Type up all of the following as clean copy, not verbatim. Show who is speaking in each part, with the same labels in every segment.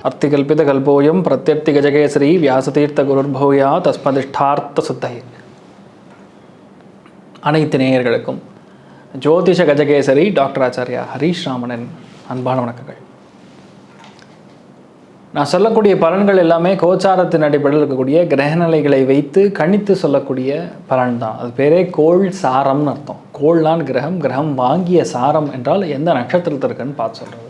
Speaker 1: அர்த்திகல்பிதகல்போயம் பிரத்யர்த்தி கஜகேசரி வியாசதீர்த்த குருர்பூயா தஸ்மதிஷ்டார்த்த சித்தை. அனைத்து நேயர்களுக்கும் ஜோதிஷ கஜகேசரி டாக்டர் ஆச்சாரியா ஹரீஷ் ராமனின் அன்பான வணக்கங்கள். நான் சொல்லக்கூடிய பலன்கள் எல்லாமே கோச்சாரத்தின் அடிப்படையில் இருக்கக்கூடிய கிரகநிலைகளை வைத்து கணித்து சொல்லக்கூடிய பலன் தான். அது பேரே கோள் சாரம்னு அர்த்தம். கோள்லான் கிரகம், கிரகம் வாங்கிய சாரம் என்றால் எந்த நட்சத்திரத்தில் இருக்குன்னு பார்த்து சொல்கிறது.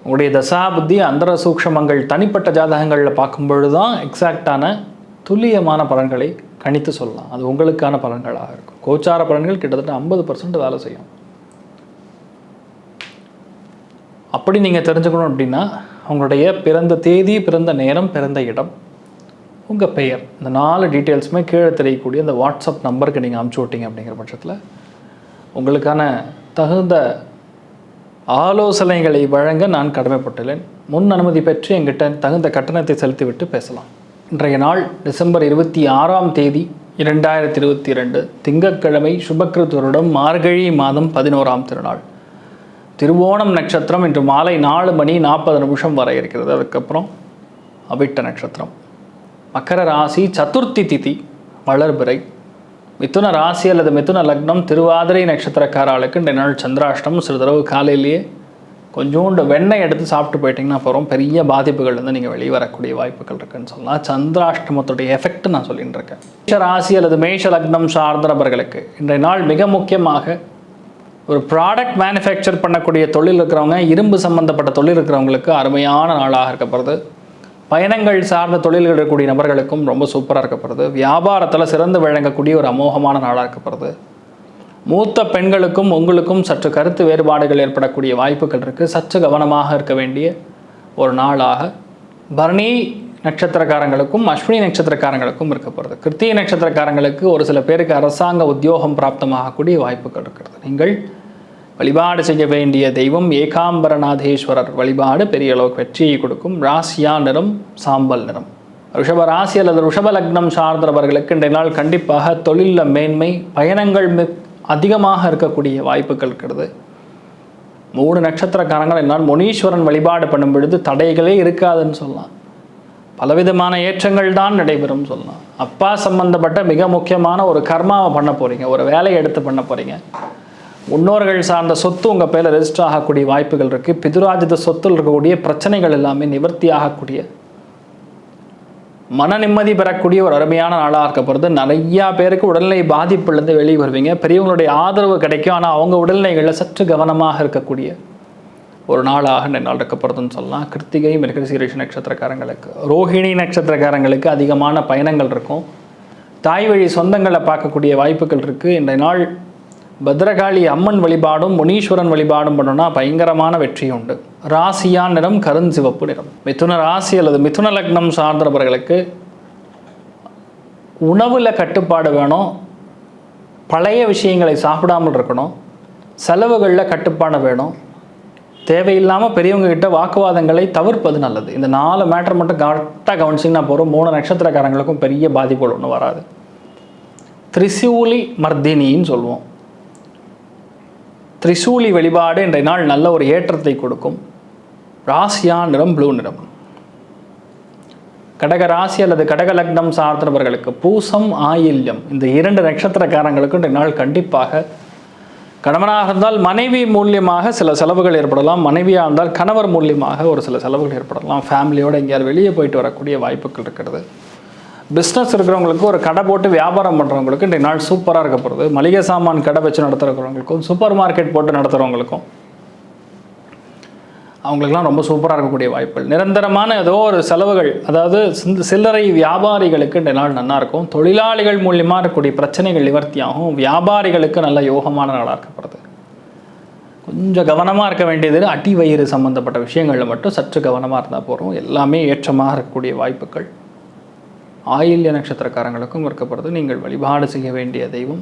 Speaker 1: உங்களுடைய தசா புத்தி அந்தர சூக்ஷமங்கள் தனிப்பட்ட ஜாதகங்களில் பார்க்கும்பொழுது தான் எக்ஸாக்டான துல்லியமான பலன்களை கணித்து சொல்லலாம். அது உங்களுக்கான பலன்களாக இருக்கும். கோச்சார பலன்கள் கிட்டத்தட்ட 50% வேலை செய்யும். அப்படி நீங்கள் தெரிஞ்சுக்கணும் அப்படின்னா உங்களுடைய பிறந்த தேதி, பிறந்த நேரம், பிறந்த இடம், உங்கள் பெயர், இந்த 4 டீட்டெயில்ஸுமே கீழே தெரியக்கூடிய இந்த வாட்ஸ்அப் நம்பருக்கு நீங்கள் அனுப்பிச்சி விட்டீங்க. அப்படிங்கிற பட்சத்தில் உங்களுக்கான தகுந்த ஆலோசனைகளை வழங்க நான் கடமைப்பட்டுள்ளேன். முன் அனுமதி பெற்று எங்கிட்ட தகுந்த கட்டணத்தை செலுத்திவிட்டு பேசலாம். இன்றைய நாள் டிசம்பர் 26ஆம் தேதி 2022 திங்கட்கிழமை, சுபக்கிருத் வருடம் மார்கழி மாதம் 11ஆம் திருநாள், திருவோணம் நட்சத்திரம். இன்று மாலை 4:40 வரை இருக்கிறது. அதுக்கப்புறம் அவிட்ட நட்சத்திரம். மகர ராசி சதுர்த்தி திதி வளர்பிறை. மிதுன ராசி அல்லது மிதுன லக்னம் திருவாதிரை நட்சத்திரக்காரர்களுக்கு இந்த நாள் சந்திராஷ்டமம். சிறு தடவை காலையிலேயே கொஞ்சோண்டு வெண்ணெய் எடுத்து சாப்பிட்டு போயிட்டிங்கன்னா அப்புறம் பெரிய பாதிப்புகள் வந்து நீங்கள் வெளியே வரக்கூடிய வாய்ப்புகள் இருக்குன்னு சொல்லலாம். சந்திராஷ்டமத்துடைய எஃபெக்ட் நான் சொல்லிட்டு இருக்கேன். மேஷ ராசி அல்லது மேஷ லக்னம் சார்ந்த நபர்களுக்கு இன்றைய நாள் மிக முக்கியமாக ஒரு ப்ராடக்ட் மேனுஃபேக்சர் பண்ணக்கூடிய தொழில் இருக்கிறவங்க, இரும்பு சம்பந்தப்பட்ட தொழில் இருக்கிறவங்களுக்கு அருமையான நாளாக இருக்கப்படுது. பயணங்கள் சார்ந்த தொழில்கள் இருக்கக்கூடிய நபர்களுக்கும் ரொம்ப சூப்பராக இருக்கப்படுது. வியாபாரத்தில் சிறந்து விளங்கக்கூடிய ஒரு அமோகமான நாளாக இருக்கப்படுது. மூத்த பெண்களுக்கும் உங்களுக்கும் சற்று கருத்து வேறுபாடுகள் ஏற்படக்கூடிய வாய்ப்புகள் இருக்குது. சற்று கவனமாக இருக்க வேண்டிய ஒரு நாளாக பரணி நட்சத்திரக்காரங்களுக்கும் அஸ்வினி நட்சத்திரக்காரங்களுக்கும் இருக்கப்படுது. கிருத்திகை நட்சத்திரக்காரங்களுக்கு ஒரு சில பேருக்கு அரசாங்க உத்தியோகம் பிராப்தமாகக்கூடிய வாய்ப்புகள் இருக்கிறது. நீங்கள் வழிபாடு செய்ய வேண்டிய தெய்வம் ஏகாம்பரநாதேஸ்வரர் வழிபாடு பெரிய அளவுக்கு வெற்றியை கொடுக்கும். ராசியா நிறம் சாம்பல் நிறம். ரிஷப ராசி அல்லது ரிஷப லக்னம் சார்ந்தவர்களுக்கு இன்றைய நாள் கண்டிப்பாக தொழிலில் மேன்மை, பயணங்கள் அதிகமாக இருக்கக்கூடிய வாய்ப்புகள் இருக்கிறது. 3 நட்சத்திரக்காரங்கள் என்னால் முனீஸ்வரன் வழிபாடு பண்ணும் பொழுது தடைகளே இருக்காதுன்னு சொல்லலாம். பலவிதமான ஏற்றங்கள் தான் நடைபெறும் சொல்லலாம். அப்பா சம்பந்தப்பட்ட மிக முக்கியமான ஒரு கர்மாவை பண்ண போகிறீங்க, ஒரு வேலையை எடுத்து பண்ண போகிறீங்க. முன்னோர்கள் சார்ந்த சொத்து உங்கள் பேரில் ரெஜிஸ்டர் ஆகக்கூடிய வாய்ப்புகள் இருக்குது. பிதுராஜித சொத்தில் இருக்கக்கூடிய பிரச்சனைகள் எல்லாமே நிவர்த்தி ஆகக்கூடிய, மன நிம்மதி பெறக்கூடிய ஒரு அருமையான நாளாக இருக்கப்படுது. நிறையா பேருக்கு உடல்நிலை பாதிப்புலேருந்து வெளியே வருவீங்க. பெரியவங்களுடைய ஆதரவு கிடைக்கும். ஆனால் அவங்க உடல்நிலைகளில் சற்று கவனமாக இருக்கக்கூடிய ஒரு நாளாக நாள் இருக்கப்படுதுன்னு சொல்லலாம். கிருத்திகை மிருகசீரிஷ நட்சத்திரக்காரங்களுக்கு, ரோஹிணி நட்சத்திரக்காரங்களுக்கு அதிகமான பயணங்கள் இருக்கும். தாய் வழி சொந்தங்களை பார்க்கக்கூடிய வாய்ப்புகள் இருக்குது. இன்றைய நாள் பத்ரகாளி அம்மன் வழிபாடும் முனீஸ்வரன் வழிபாடும் பண்ணோன்னா பயங்கரமான வெற்றி உண்டு. ராசியா நிறம் கருஞ்சிவப்பு நிறம். மிதுன ராசி அல்லது மிதுன லக்னம் சார்ந்தவர்களுக்கு உணவில் கட்டுப்பாடு வேணும். பழைய விஷயங்களை சாப்பிடாமல் இருக்கணும். செலவுகளில் கட்டுப்பாடு வேணும். தேவையில்லாமல் பெரியவங்க கிட்ட வாக்குவாதங்களை தவிர்ப்பது நல்லது. இந்த 4 மேட்டர் மட்டும் கரெக்டாக கவனிச்சிங்கன்னா போகிறோம். 3 நட்சத்திரக்காரங்களுக்கும் பெரிய பாதிப்புகள் ஒன்றும் வராது. திரிசூலி மர்தினின்னு சொல்லுவோம். திரிசூலி வழிபாடு இன்றைய நாள் நல்ல ஒரு ஏற்றத்தை கொடுக்கும். ராசியா நிறம் ப்ளூ நிறம். கடக ராசி அல்லது கடக லக்னம் சார்ந்தவர்களுக்கு பூசம், ஆயில்யம் இந்த 2 நட்சத்திரக்காரங்களுக்கும் இன்றைய நாள் கண்டிப்பாக கணவனாக இருந்தால் மனைவி மூலியமாக சில செலவுகள் ஏற்படலாம். மனைவியாக இருந்தால் கணவர் மூலியமாக ஒரு சில செலவுகள் ஏற்படலாம். ஃபேமிலியோடு எங்கேயாவது வெளியே போயிட்டு வரக்கூடிய வாய்ப்புகள் இருக்கிறது. பிஸ்னஸ் இருக்கிறவங்களுக்கு, ஒரு கடை போட்டு வியாபாரம் பண்ணுறவங்களுக்கு இன்றைய நாள் சூப்பராக இருக்கப்படுது. மளிகை சாமான் கடை வச்சு நடத்துகிறவங்களுக்கும், சூப்பர் மார்க்கெட் போட்டு நடத்துகிறவங்களுக்கும் அவங்களுக்கெல்லாம் ரொம்ப சூப்பராக இருக்கக்கூடிய வாய்ப்புகள். நிரந்தரமான ஏதோ ஒரு செலவுகள், அதாவது சில்லறை வியாபாரிகளுக்கு இன்றைய நாள் நல்லா இருக்கும். தொழிலாளிகள் மூலியமாக இருக்கக்கூடிய பிரச்சனைகள் நிவர்த்தியாகும். வியாபாரிகளுக்கு நல்ல யோகமான நாளாக இருக்கப்படுது. கொஞ்சம் கவனமாக இருக்க வேண்டியது அடி வயிறு சம்மந்தப்பட்ட விஷயங்களில் மட்டும் சற்று கவனமாக இருந்தால் போகிறோம். எல்லாமே ஏற்றமாக இருக்கக்கூடிய வாய்ப்புகள் ஆயில்ய நட்சத்திரக்காரங்களுக்கும் இருக்கப்படுது. நீங்கள் வழிபாடு செய்ய வேண்டிய தெய்வம்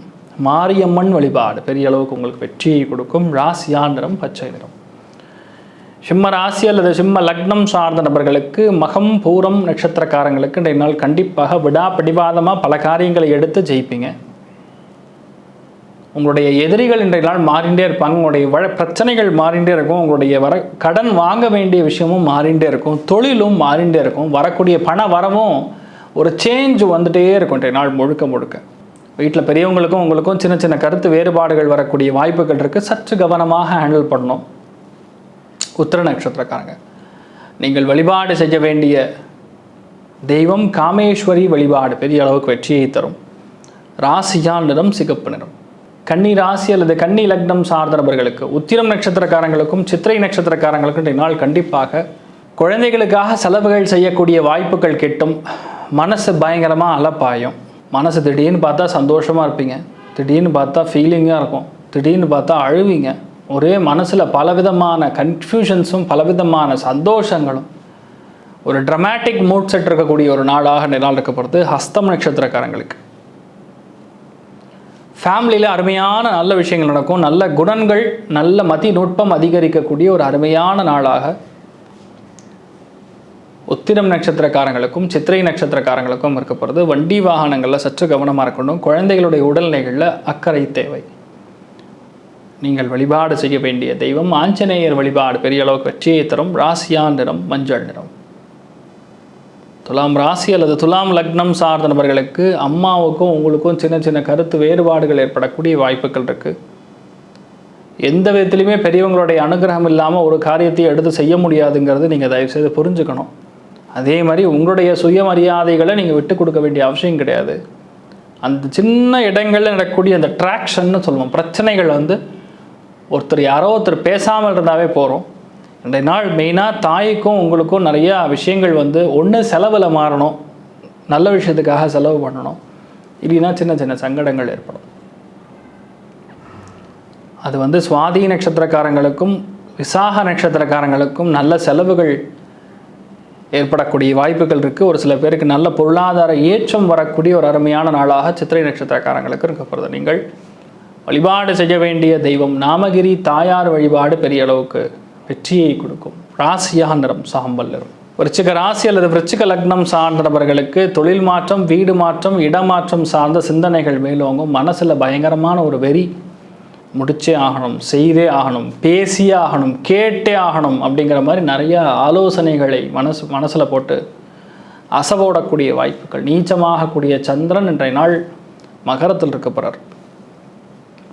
Speaker 1: மாரியம்மன் வழிபாடு பெரிய அளவுக்கு உங்களுக்கு வெற்றியை கொடுக்கும். ராசியா நிறம் பச்சை நிறம். சிம்ம ராசி அல்லது சிம்ம லக்னம் சார்ந்த நபர்களுக்கு மகம் பூரம் நட்சத்திரக்காரங்களுக்கு இன்றைய நாள் கண்டிப்பாக விடாப்பிடிவாதமாக பல காரியங்களை எடுத்து ஜெயிப்பீங்க. உங்களுடைய எதிரிகள் இன்றைய நாள் மாறிண்டே இருப்பாங்க. உங்களுடைய பிரச்சனைகள் மாறிண்டே இருக்கும். உங்களுடைய கடன் வாங்க வேண்டிய விஷயமும் மாறிண்டே இருக்கும். தொழிலும் மாறிண்டே இருக்கும். வரக்கூடிய பண வரவும் ஒரு சேஞ்ச் வந்துட்டே இருக்கும் இன்றைய நாள் முழுக்க முழுக்க. வீட்டில் பெரியவங்களுக்கும் உங்களுக்கும் சின்ன சின்ன கருத்து வேறுபாடுகள் வரக்கூடிய வாய்ப்புகள் இருக்குது. சற்று கவனமாக ஹேண்டில் பண்ணணும். உத்திர நட்சத்திரக்காரங்க, நீங்கள் வழிபாடு செய்ய வேண்டிய தெய்வம் காமேஸ்வரி வழிபாடு பெரிய அளவுக்கு வெற்றியை தரும். ராசியான் நிறம் சிகப்பு நிறம். கன்னி ராசி அல்லது கன்னி லக்னம் சார்ந்த நபர்களுக்கு, உத்திரம் நட்சத்திரக்காரங்களுக்கும் சித்திரை நட்சத்திரக்காரங்களுக்கும் இன்றைய நாள் கண்டிப்பாக குழந்தைகளுக்காக செலவுகள் செய்யக்கூடிய வாய்ப்புகள் கிட்டும். மனசு பயங்கரமாக அலப்பாயும். மனசு திடீர்னு பார்த்தா சந்தோஷமாக இருப்பீங்க, திடீர்னு பார்த்தா ஃபீலிங்காக இருக்கும், திடீர்னு பார்த்தா அழுவீங்க. ஒரே மனசில் பலவிதமான கன்ஃபியூஷன்ஸும் பலவிதமான சந்தோஷங்களும் ஒரு ட்ரமாட்டிக் மூட் செட் இருக்கக்கூடிய ஒரு நாளாக நாள் இருக்கப்படுறது ஹஸ்தம் நட்சத்திரக்காரங்களுக்கு. ஃபேமிலியில் அருமையான நல்ல விஷயங்கள் நடக்கும். நல்ல குணங்கள், நல்ல மதி நுட்பம் அதிகரிக்கக்கூடிய ஒரு அருமையான நாளாக உத்திரம் நட்சத்திரக்காரங்களுக்கும் சித்திரை நட்சத்திரக்காரங்களுக்கும் இருக்கப்படுறது. வண்டி வாகனங்களில் சற்று கவனமாக இருக்கணும். குழந்தைகளுடைய உடல்நிலைகளில் அக்கறை தேவை. நீங்கள் வழிபாடு செய்ய வேண்டிய தெய்வம் ஆஞ்சநேயர் வழிபாடு பெரிய அளவுக்கு வெற்றியை தரும். ராசியான் நிறம் மஞ்சள் நிறம். துலாம் ராசி அல்லது துலாம் லக்னம் சார்ந்த நபர்களுக்கு அம்மாவுக்கும் உங்களுக்கும் சின்ன சின்ன கருத்து வேறுபாடுகள் ஏற்படக்கூடிய வாய்ப்புகள் இருக்குது. எந்த விதத்துலையுமே பெரியவங்களுடைய அனுகிரகம் இல்லாமல் ஒரு காரியத்தை எடுத்து செய்ய முடியாதுங்கிறது நீங்கள் தயவுசெய்து புரிஞ்சுக்கணும். அதே மாதிரி உங்களுடைய சுயமரியாதைகளை நீங்கள் விட்டு கொடுக்க வேண்டிய அவசியம் கிடையாது. அந்த சின்ன இடங்களில் நடக்கக்கூடிய அந்த ட்ராக்ஷன்னு சொல்லுவோம், பிரச்சனைகள் ஒருத்தர் யாரோ ஒருத்தர் பேசாமல் இருந்தாவே போகிறோம். இன்றைய நாள் மெயினாக தாய்க்கும் உங்களுக்கும் நிறையா விஷயங்கள் ஒன்று செலவில் மாறணும், நல்ல விஷயத்துக்காக செலவு பண்ணணும், இல்லைன்னா சின்ன சின்ன சங்கடங்கள் ஏற்படும். அது சுவாதி நட்சத்திரக்காரங்களுக்கும் விசாக நட்சத்திரக்காரங்களுக்கும் நல்ல செலவுகள் ஏற்படக்கூடிய வாய்ப்புகள் இருக்குது. ஒரு சில பேருக்கு நல்ல பொருளாதார ஏற்றம் வரக்கூடிய ஒரு அருமையான நாளாக சித்திரை நட்சத்திரக்காரங்களுக்கு இருக்கப்படுது. நீங்கள் வழிபாடு செய்ய வேண்டிய தெய்வம் நாமகிரி தாயார் வழிபாடு பெரிய அளவுக்கு வெற்றியை கொடுக்கும். ராசியா நிறம் சாம்பல் நிறம். விருச்சிக ராசி அல்லது விருச்சிக லக்னம் சார்ந்த நபர்களுக்கு தொழில் மாற்றம், வீடு மாற்றம், இடமாற்றம் சார்ந்த சிந்தனைகள் மேலோங்கும். மனசில் பயங்கரமான ஒரு வெறி, முடிச்சே ஆகணும், செய்தே ஆகணும், பேசியே ஆகணும், கேட்டே ஆகணும் அப்படிங்கிற மாதிரி நிறைய ஆலோசனைகளை மனசில் போட்டு அசவோடக்கூடிய வாய்ப்புகள். நீச்சமாகக்கூடிய சந்திரன் இன்றைய நாள் மகரத்தில் இருக்கப்படுறார்.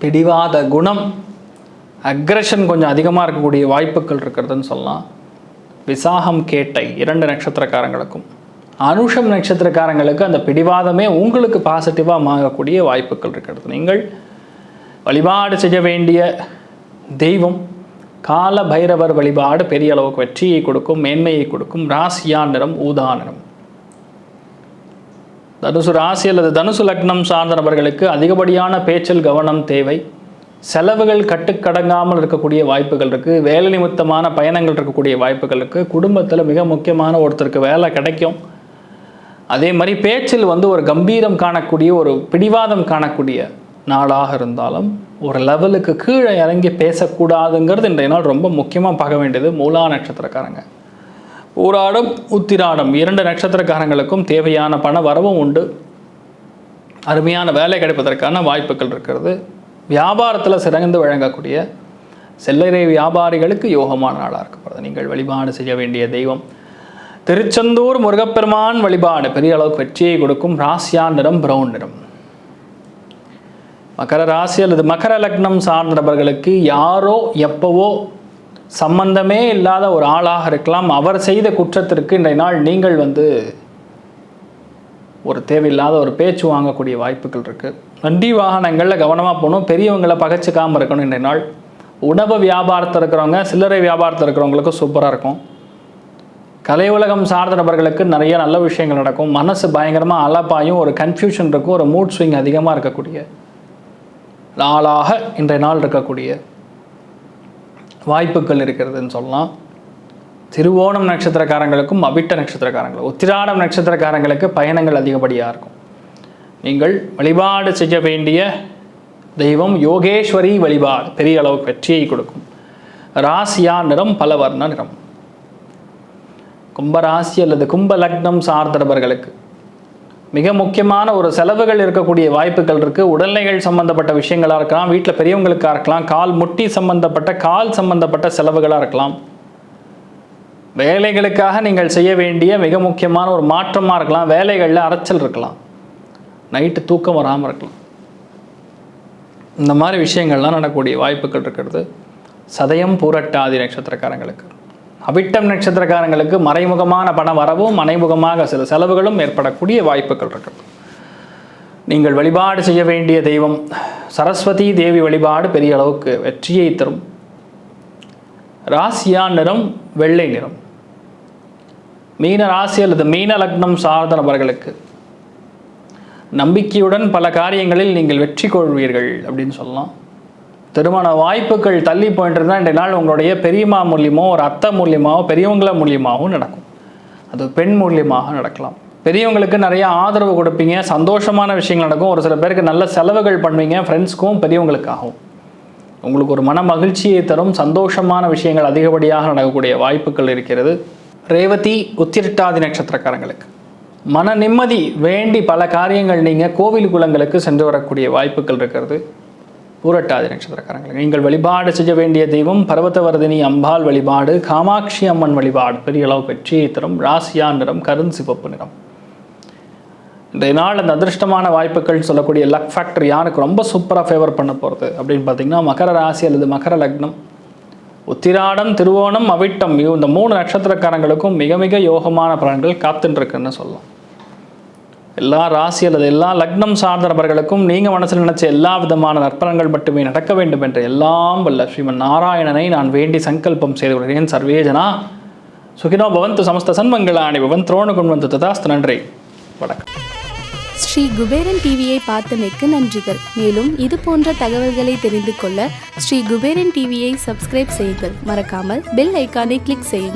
Speaker 1: பிடிவாத குணம், அக்ரெஷன் கொஞ்சம் அதிகமாக இருக்கக்கூடிய வாய்ப்புகள் இருக்கிறதுன்னு சொல்லலாம். விசாகம் கேட்டை 2 நட்சத்திரக்காரங்களுக்கும் அனுஷம் நட்சத்திரக்காரங்களுக்கு அந்த பிடிவாதமே உங்களுக்கு பாசிட்டிவாக மாறக்கூடிய வாய்ப்புகள் இருக்கிறது. நீங்கள் வழிபாடு செய்ய வேண்டிய தெய்வம் கால பைரவர் வழிபாடு பெரிய அளவுக்கு வெற்றியை கொடுக்கும், மேன்மையை கொடுக்கும். ராசியா நிறம் ஊதா நிறம். தனுசு ராசி அல்லது தனுசு லக்னம் சார்ந்த நபர்களுக்கு அதிகப்படியான பேச்சில் கவனம் தேவை. செலவுகள் கட்டுக்கடங்காமல் இருக்கக்கூடிய வாய்ப்புகள் இருக்குது. வேலை நிமித்தமான பயணங்கள் இருக்கக்கூடிய வாய்ப்புகள் இருக்குது. குடும்பத்தில் மிக முக்கியமான ஒருத்தருக்கு வேலை கிடைக்கும். அதே மாதிரி பேச்சில் ஒரு கம்பீரம் காணக்கூடிய, ஒரு பிடிவாதம் காணக்கூடிய நாளாக இருந்தாலும் ஒரு லெவலுக்கு கீழே இறங்கி பேசக்கூடாதுங்கிறது இன்றைய நாள் ரொம்ப முக்கியமாக பார்க்க வேண்டியது. மூலா நட்சத்திரக்காரங்க, ஊராடம் உத்திராடம் 2 நட்சத்திரக்காரங்களுக்கும் தேவையான பண வரவும் உண்டு. அருமையான வேலை கிடைப்பதற்கான வாய்ப்புகள் இருக்கிறது. வியாபாரத்தில் சிறந்து வழங்கக்கூடிய சில்லறை வியாபாரிகளுக்கு யோகமான நாளாக இருக்கப்படுது. நீங்கள் வழிபாடு செய்ய வேண்டிய தெய்வம் திருச்செந்தூர் முருகப்பெருமான் வழிபாடு பெரிய அளவுக்கு வெற்றியை கொடுக்கும். ராசியா நிறம் பிரவுன் நிறம். மகர ராசி அல்லது மகர லக்னம் சார்ந்த நபர்களுக்கு யாரோ எப்பவோ சம்பந்தமே இல்லாத ஒரு ஆளாக இருக்கலாம், அவர் செய்த குற்றத்திற்கு இன்றைய நாள் நீங்கள் ஒரு தேவையில்லாத ஒரு பேச்சு வாங்கக்கூடிய வாய்ப்புகள் இருக்குது. வண்டி வாகனங்களில் கவனமாக போகணும். பெரியவங்களை பகைச்சிக்காமல் இருக்கணும். இன்றைய நாள் உணவு வியாபாரத்தில் இருக்கிறவங்க, சில்லறை வியாபாரத்தில் இருக்கிறவங்களுக்கு சூப்பராக இருக்கும். கலை உலகம் சார்ந்த நபர்களுக்கு நிறைய நல்ல விஷயங்கள் நடக்கும். மனசு பயங்கரமாக அலப்பாயும், ஒரு கன்ஃபியூஷன் இருக்கும், ஒரு மூட் ஸ்விங் அதிகமாக இருக்கக்கூடிய நாளாக இன்றைய நாள் இருக்கக்கூடிய வாய்ப்புகள் இருக்கிறதுன்னு சொல்லலாம். திருவோணம் நட்சத்திரக்காரங்களுக்கும் அவிட்ட நட்சத்திரக்காரங்களுக்கும் உத்திராடம் நட்சத்திரக்காரங்களுக்கு பயணங்கள் அதிகப்படியாக இருக்கும். நீங்கள் வழிபாடு செய்ய வேண்டிய தெய்வம் யோகேஸ்வரி வழிபாடு பெரிய அளவுக்கு வெற்றியை கொடுக்கும். ராசியா நிறம் பலவர்ண நிறம். கும்பராசி அல்லது கும்ப லக்னம் சார்ந்த நபர்களுக்கு மிக முக்கியமான ஒரு செலவுகள் இருக்கக்கூடிய வாய்ப்புகள் இருக்குது. உடல்நிலைகள் சம்பந்தப்பட்ட விஷயங்களாக இருக்கலாம், வீட்டில் பெரியவங்களுக்காக இருக்கலாம், கால் முட்டி சம்பந்தப்பட்ட கால் சம்பந்தப்பட்ட செலவுகளாக இருக்கலாம், வேலைகளுக்காக நீங்கள் செய்ய வேண்டிய மிக முக்கியமான ஒரு மாற்றமாக இருக்கலாம், வேலைகளில் அரைச்சல் இருக்கலாம், நைட்டு தூக்கம் வராமல் இருக்கலாம். இந்த மாதிரி விஷயங்கள்லாம் நடக்கக்கூடிய வாய்ப்புகள் இருக்கிறது. சதயம் பூரட்டாதி நட்சத்திரக்காரங்களுக்கு, அவிட்டம் நட்சத்திரக்காரங்களுக்கு மறைமுகமான பண வரவும் மறைமுகமாக சில செலவுகளும் ஏற்படக்கூடிய வாய்ப்புகள் இருக்கிறது. நீங்கள் வழிபாடு செய்ய வேண்டிய தெய்வம் சரஸ்வதி தேவி வழிபாடு பெரிய அளவுக்கு வெற்றியை தரும். ராசியா நிறம் வெள்ளை நிறம். மீன ராசி அல்லது மீன லக்னம் சார்ந்த நபர்களுக்கு நம்பிக்கையுடன் பல காரியங்களில் நீங்கள் வெற்றி கொள்வீர்கள் அப்படின்னு சொல்லலாம். திருமண வாய்ப்புகள் தள்ளி போயிட்டு இருந்தால் இன்றைய நாள் உங்களுடைய பெரியம்மா மூலியமோ ஒரு அத்தை மூலியமாவோ பெரியவங்கள மூலியமாகவும் நடக்கும். அது பெண் மூலியமாக நடக்கலாம். பெரியவங்களுக்கு நிறைய ஆதரவு கொடுப்பீங்க, சந்தோஷமான விஷயங்கள் நடக்கும். ஒரு சில பேருக்கு நல்ல செலவுகள் பண்ணுவீங்க, ஃப்ரெண்ட்ஸ்க்கும் பெரியவங்களுக்காகவும். உங்களுக்கு ஒரு மன மகிழ்ச்சியை தரும் சந்தோஷமான விஷயங்கள் அதிகப்படியாக நடக்கக்கூடிய வாய்ப்புகள் இருக்கிறது. ரேவதி உத்திரட்டாதி நட்சத்திரக்காரங்களுக்கு மன நிம்மதி வேண்டி பல காரியங்கள் நீங்கள் கோவில் குளங்களுக்கு சென்று வரக்கூடிய வாய்ப்புகள் இருக்கிறது. பூரட்டாதி நட்சத்திரக்காரங்களுக்கு நீங்கள் வழிபாடு செய்ய வேண்டிய தெய்வம் பர்வதவர்தினி அம்பாள் வழிபாடு, காமாட்சி அம்மன் வழிபாடு பெரிய அளவு வெற்றியை தரும். ராசியா நிறம் கருஞ்சிவப்பு நிறம். இன்றைய நாள் அந்த அதிர்ஷ்டமான வாய்ப்புகள் சொல்லக்கூடிய லக் ஃபேக்டர் யாருக்கு ரொம்ப சூப்பராக ஃபேவர் பண்ண போகிறது அப்படின்னு பார்த்தீங்கன்னா மகர ராசி அல்லது மகர லக்னம், உத்திராடம், திருவோணம், அவிட்டம் இந்த 3 நட்சத்திரக்காரங்களுக்கும் மிக மிக யோகமான பலன்கள் காத்துட்டுருக்குன்னு சொல்லலாம். எல்லா ராசி அல்லது எல்லா லக்னம் சார்ந்த நபர்களுக்கும் நீங்கள் மனசில் நினைச்ச எல்லா விதமான நற்பலன்கள் மட்டுமே நடக்க வேண்டும் என்று எல்லாம் வல்ல ஸ்ரீமன் நாராயணனை நான் வேண்டி சங்கல்பம் செய்து கொள்கிறேன். சர்வேஜனா சுகினோ பவந்து சமஸ்த சன்மங்களாணி பவன் துரோணகுண் வந்து ததாஸ்து. நன்றி, வணக்கம்.
Speaker 2: ஸ்ரீ குபேரன் டிவியை பார்த்தமைக்கு நன்றிகள். மேலும் இது போன்ற தகவல்களை தெரிந்து கொள்ள ஸ்ரீ குபேரன் டிவியை சப்ஸ்கிரைப் செய்யுங்கள். மறக்காமல் பெல் ஐக்கானை கிளிக் செய்யுங்கள்.